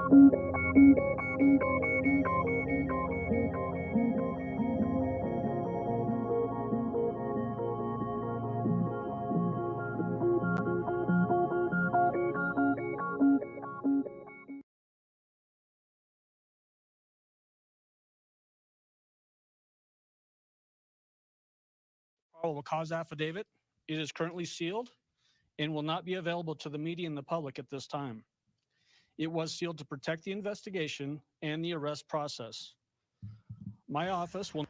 Probable cause affidavit. It is currently sealed and will not be available to the media and the public at this time. It was sealed to protect the investigation and the arrest process. My office will.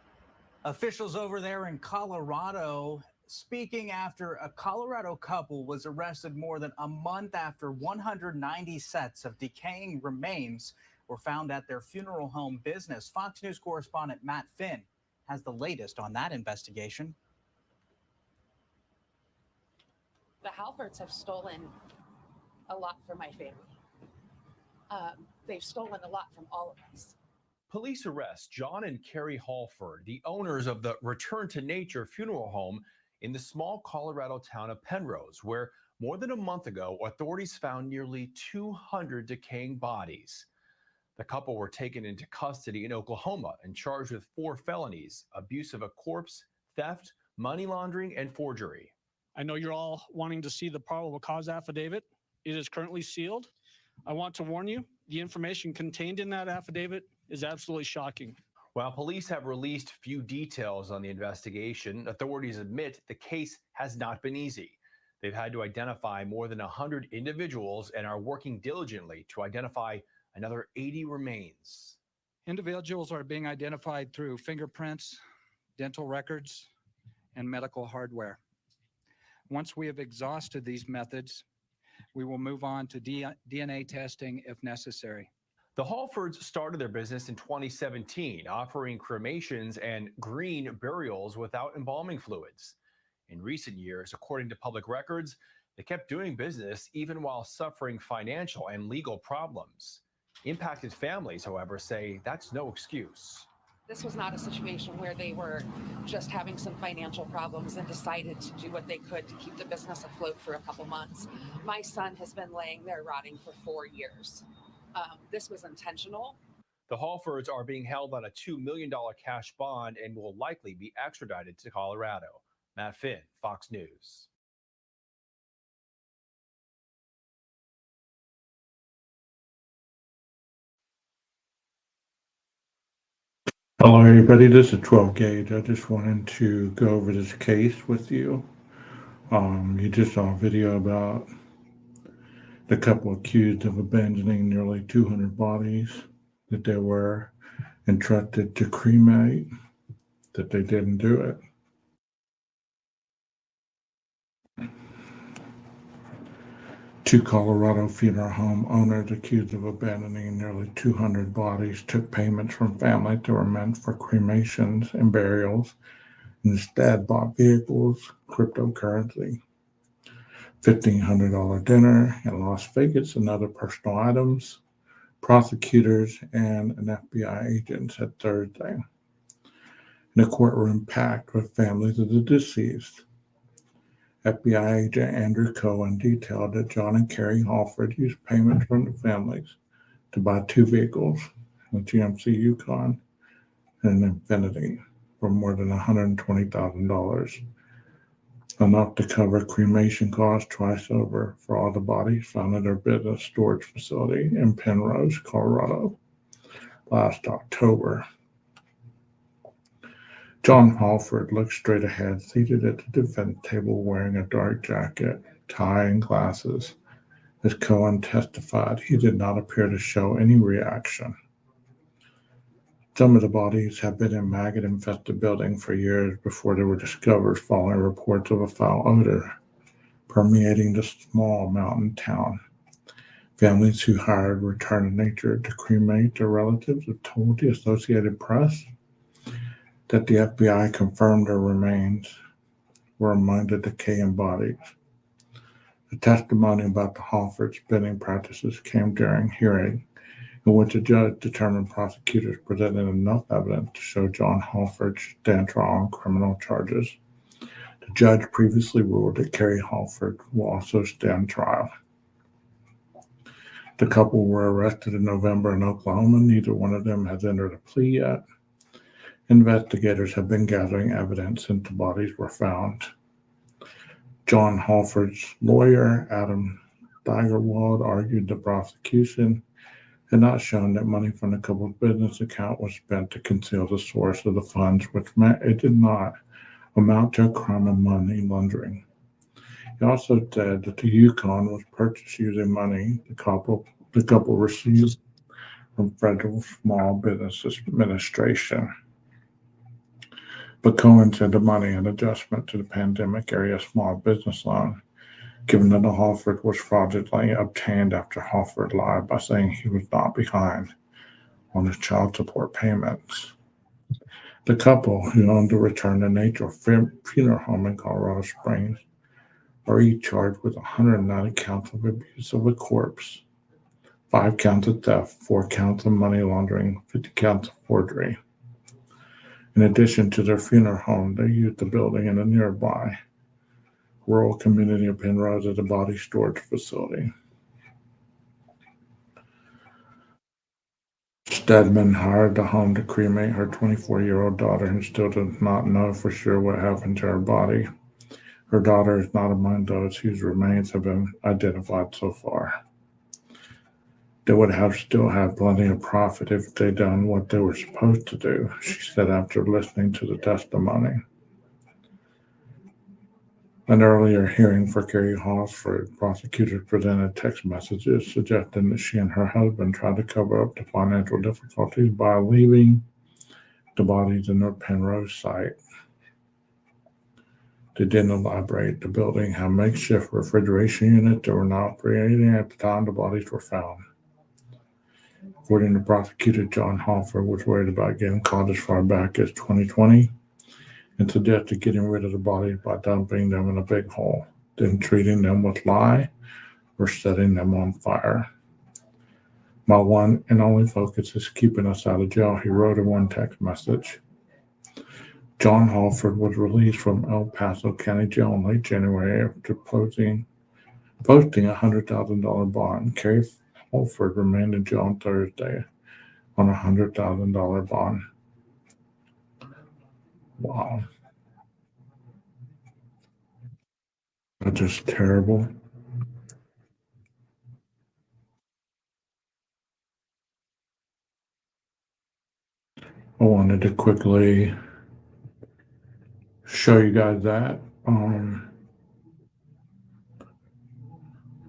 Officials over there in Colorado speaking after a Colorado couple was arrested more than a month after 190 sets of decaying remains were found at their funeral home business. Fox News correspondent Matt Finn has the latest on that investigation. The Halfords have stolen a lot from my family. They've stolen a lot from all of us. Police arrest John and Carrie Halford, the owners of the Return to Nature funeral home in the small Colorado town of Penrose, where more than a month ago, authorities found nearly 200 decaying bodies. The couple were taken into custody in Oklahoma and charged with 4 felonies: abuse of a corpse, theft, money laundering, and forgery. I know you're all wanting to see the probable cause affidavit. It is currently sealed. I want to warn you, the information contained in that affidavit is absolutely shocking. While police have released few details on the investigation, authorities admit the case has not been easy. They've had to identify more than 100 individuals and are working diligently to identify another 80 remains. Individuals are being identified through fingerprints, dental records, and medical hardware. Once we have exhausted these methods, we will move on to DNA testing if necessary. The Halfords started their business in 2017, offering cremations and green burials without embalming fluids. In recent years, according to public records, they kept doing business even while suffering financial and legal problems. Impacted families, however, say that's no excuse. This was not a situation where they were just having some financial problems and decided to do what they could to keep the business afloat for a couple months. My son has been laying there rotting for 4 years. This was intentional. The Halfords are being held on a $2 million cash bond and will likely be extradited to Colorado. Matt Finn, Fox News. Hello, everybody. This is 12 Gauge. I just wanted to go over this case with you. You just saw a video about the couple accused of abandoning nearly 200 bodies that they were entrusted to cremate, that they didn't do it. Two Colorado funeral home owners accused of abandoning nearly 200 bodies took payments from family that were meant for cremations and burials, and instead bought vehicles, cryptocurrency, $1,500 dinner in Las Vegas, and other personal items. Prosecutors and an FBI agent said Thursday. In a courtroom packed with families of the deceased, FBI agent Andrew Cohen detailed that John and Carrie Halford used payments from the families to buy 2 vehicles, a GMC Yukon and an Infiniti, for more than $120,000, enough to cover cremation costs twice over for all the bodies found at their business storage facility in Penrose, Colorado, last October. John Halford looked straight ahead, seated at the defense table wearing a dark jacket, tie, and glasses. As Cohen testified, he did not appear to show any reaction. Some of the bodies have been in maggot-infested buildings for years before they were discovered following reports of a foul odor permeating the small mountain town. Families who hired Return to Nature to cremate their relatives have told the Associated Press that the FBI confirmed their remains were among the decaying bodies. The testimony about the Halford spending practices came during hearing in which a judge determined prosecutors presented enough evidence to show John Halford should stand trial on criminal charges. The judge previously ruled that Carrie Halford will also stand trial. The couple were arrested in November in Oklahoma. Neither one of them has entered a plea yet. Investigators have been gathering evidence since the bodies were found. John Halford's lawyer, Adam Steigerwald, argued the prosecution had not shown that money from the couple's business account was spent to conceal the source of the funds, which meant it did not amount to a crime of money laundering. He also said that the Yukon was purchased using money the couple received from Federal Small Business Administration. But Cohen said the money had adjustment to the pandemic area small business loan, given that the Halford was fraudulently obtained after Halford lied by saying he was not behind on his child support payments. The couple, who owned the Return to Nature funeral home in Colorado Springs, are each charged with 190 counts of abuse of a corpse, 5 counts of theft, 4 counts of money laundering, 50 counts of forgery. In addition to their funeral home, they used the building in a nearby rural community of Penrose as a body storage facility. Stedman hired the home to cremate her 24-year-old daughter and still does not know for sure what happened to her body. Her daughter is not among those whose remains have been identified so far. They would have still had plenty of profit if they'd done what they were supposed to do, she said after listening to the testimony. An earlier hearing for Carrie Halford, prosecutors presented text messages suggesting that she and her husband tried to cover up the financial difficulties by leaving the bodies in their Penrose site. They didn't elaborate. The building had makeshift refrigeration units that were not operating at the time the bodies were found. According to prosecutor John Halford, was worried about getting caught as far back as 2020 and suggested getting rid of the bodies by dumping them in a big hole, then treating them with lye or setting them on fire. My one and only focus is keeping us out of jail, he wrote in one text message. John Halford was released from El Paso County Jail in late January after posting a $100,000 bond. Carrie Halford remained in jail on Thursday on a $100,000 bond. Wow. That's just terrible. I wanted to quickly show you guys that.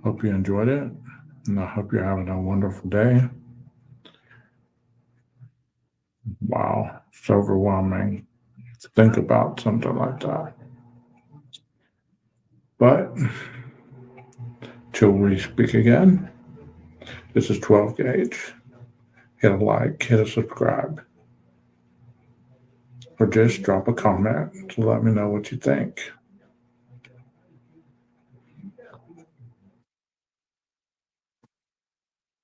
Hope you enjoyed it, and I hope you're having a wonderful day. Wow, it's overwhelming to think about something like that. But till we speak again, this is 12 Gauge. Hit a like, hit a subscribe, or just drop a comment to let me know what you think.